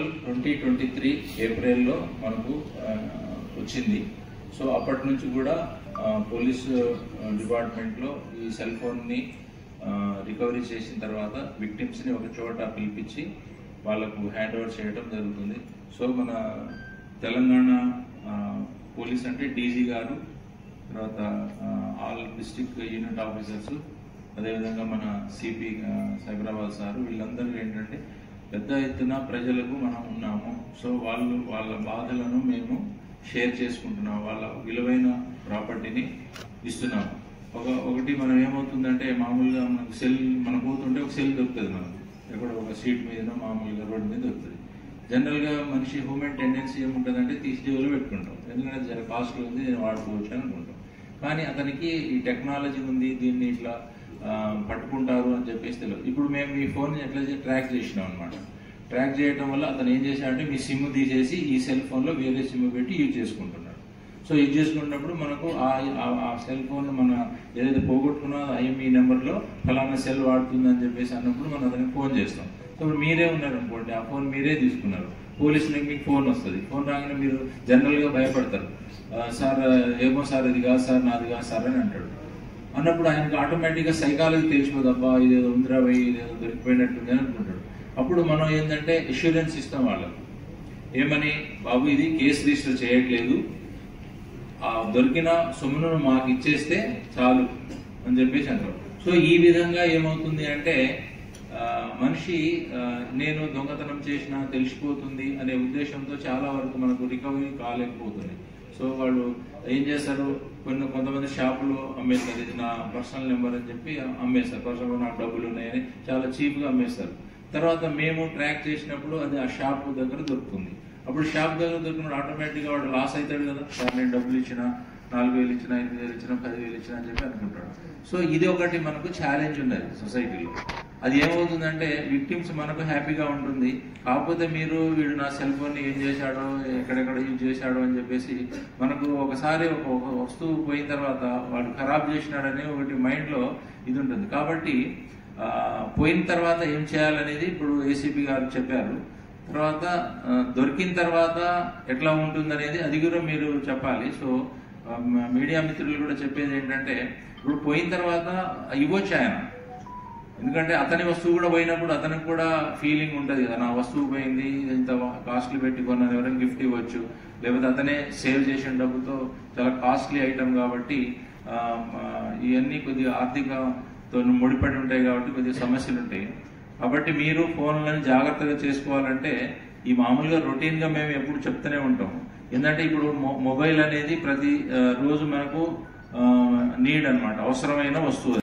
2023 ఏప్రిల్లో మనకు వచ్చింది. సో అప్పటి నుంచి కూడా పోలీస్ డిపార్ట్మెంట్లో ఈ సెల్ ఫోన్ని రికవరీ చేసిన తర్వాత విక్టిమ్స్ని ఒక చోట పిలిపించి వాళ్ళకు హ్యాండ్ ఓవర్ చేయడం జరుగుతుంది. సో మన తెలంగాణ పోలీస్ అంటే డీజీ గారు, తర్వాత ఆల్ డిస్ట్రిక్ట్ యూనిట్ ఆఫీసర్స్, అదేవిధంగా మన సిపి సైబరాబాద్ సారు, వీళ్ళందరూ ఏంటంటే పెద్ద ఎత్తున ప్రజలకు మనం ఉన్నాము. సో వాళ్ళ బాధలను మేము షేర్ చేసుకుంటున్నాము, వాళ్ళ విలువైన ప్రాపర్టీని ఇస్తున్నాము. ఒకటి మనం ఏమవుతుందంటే మామూలుగా మనకు సెల్ మనం పోతుంటే ఒక సెల్ దొరుకుతుంది, మనకు ఎక్కడ ఒక సీట్ మీద మామూలుగా రోడ్డు మీద దొరుకుతుంది. జనరల్గా మనిషి హ్యూమన్ టెండెన్సీ ఏముంటుందంటే తీసి జేబులో పెట్టుకుంటాం, ఎందుకంటే జర కాస్ట్లీ ఉంది నేను వాడుకోవచ్చు అని అనుకుంటాం. కానీ అతనికి ఈ టెక్నాలజీ ఉంది, దీన్ని ఇట్లా పట్టుకుంటారు అని చెప్పేసి తెలియదు. ఇప్పుడు మేము మీ ఫోన్ ఎట్లా ట్రాక్ చేసినాం అనమాట. ట్రాక్ చేయడం వల్ల అతను ఏం చేశాడంటే మీ సిమ్ తీసేసి ఈ సెల్ ఫోన్లో వేరే సిమ్ పెట్టి యూజ్ చేసుకుంటున్నాడు. సో యూజ్ చేసుకున్నప్పుడు మనకు ఆ సెల్ ఫోన్ మన ఏదైతే పోగొట్టుకున్నా ఐఎంఈ నెంబర్లో ఫలానా సెల్ వాడుతుంది అని చెప్పేసి అన్నప్పుడు మనం అతనికి ఫోన్ చేస్తాం. సో మీరే ఉన్నారు అనుకోండి, ఆ ఫోన్ మీరే తీసుకున్నారు, పోలీసులకు మీకు ఫోన్ వస్తుంది. ఫోన్ రాగానే మీరు జనరల్గా భయపడతారు, సార్ ఏమో సార్ ఇది కాదు సార్, నాది కాదు సార్ అని అంటాడు. అన్నప్పుడు ఆయనకు ఆటోమేటిక్గా సైకాలజీ తెలిసిపోదు, అబ్బా ఇదేదో ఉందిరా పోయి ఇదేదో దొరికిపోయినట్టుంది అని అనుకుంటాడు. అప్పుడు మనం ఏంటంటే అష్యూరెన్స్ ఇస్తాం వాళ్ళకు, ఏమని, బాబు ఇది కేసు రిజిస్టర్ చేయట్లేదు, ఆ దొరికిన సొమ్మును మాకు ఇచ్చేస్తే చాలు అని చెప్పేసి అంటారు. సో ఈ విధంగా ఏమవుతుంది అంటే మనిషి నేను దొంగతనం చేసినా తెలిసిపోతుంది అనే ఉద్దేశంతో చాలా వరకు మనకు రికవరీ కాలేకపోతుంది. సో వాళ్ళు ఏం చేస్తారు, కొంతమంది షాపులో అమ్మేస్తారు, ఇది నా పర్సనల్ నెంబర్ అని చెప్పి అమ్మేస్తారు, పర్సనల్ నాకు డబ్బులు ఉన్నాయని చాలా చీప్గా అమ్మేస్తారు. తర్వాత మేము ట్రాక్ చేసినప్పుడు అది ఆ షాప్ దగ్గర దొరుకుతుంది. అప్పుడు షాప్ దగ్గర దొరికినప్పుడు ఆటోమేటిక్గా వాడు లాస్ అవుతాడు కదా, సార్ నేను డబ్బులు ఇచ్చిన, 4,000 ఇచ్చిన, 5,000 ఇచ్చిన, 10,000 ఇచ్చిన అని చెప్పి అనుకుంటాడు. సో ఇది ఒకటి మనకు ఛాలెంజ్ ఉన్నది సొసైటీలో. అది ఏమవుతుందంటే విక్టిమ్స్ మనకు హ్యాపీగా ఉంటుంది, కాకపోతే మీరు వీడు నా సెల్ ఫోన్ని ఏం చేశాడో, ఎక్కడెక్కడ యూజ్ చేశాడో అని చెప్పేసి మనకు ఒకసారి ఒక వస్తువు పోయిన తర్వాత వాడు ఖరాబ్ చేసినాడని ఒకటి మైండ్లో ఇది ఉంటుంది. కాబట్టి పోయిన తర్వాత ఏం చేయాలనేది ఇప్పుడు ఏసీపీ గారు చెప్పారు. తర్వాత దొరికిన తర్వాత ఎట్లా ఉంటుందనేది అది కూడా మీరు చెప్పాలి. సో మీడియా మిత్రులు కూడా చెప్పేది ఏంటంటే ఇప్పుడు పోయిన తర్వాత ఇవ్వచ్చు ఆయన, ఎందుకంటే అతని వస్తువు కూడా పోయినప్పుడు అతనికి కూడా ఫీలింగ్ ఉంటుంది కదా, నా వస్తువు పోయింది, ఇంత కాస్ట్లీ పెట్టి కొన్నాను, ఎవరైనా గిఫ్ట్ ఇవ్వచ్చు, లేకపోతే అతనే సేవ్ చేసిన డబ్బుతో చాలా కాస్ట్లీ ఐటమ్ కాబట్టి ఇవన్నీ కొద్దిగా ఆర్థికతో ముడిపడి ఉంటాయి కాబట్టి కొద్దిగా సమస్యలు ఉంటాయి. కాబట్టి మీరు ఫోన్లను జాగ్రత్తగా చేసుకోవాలంటే ఈ మామూలుగా రొటీన్గా మేము ఎప్పుడు చెప్తూనే ఉంటాం. ఎందుకంటే ఇప్పుడు మొబైల్ అనేది ప్రతి రోజు మనకు నీడ్ అనమాట, అవసరమైన వస్తువు.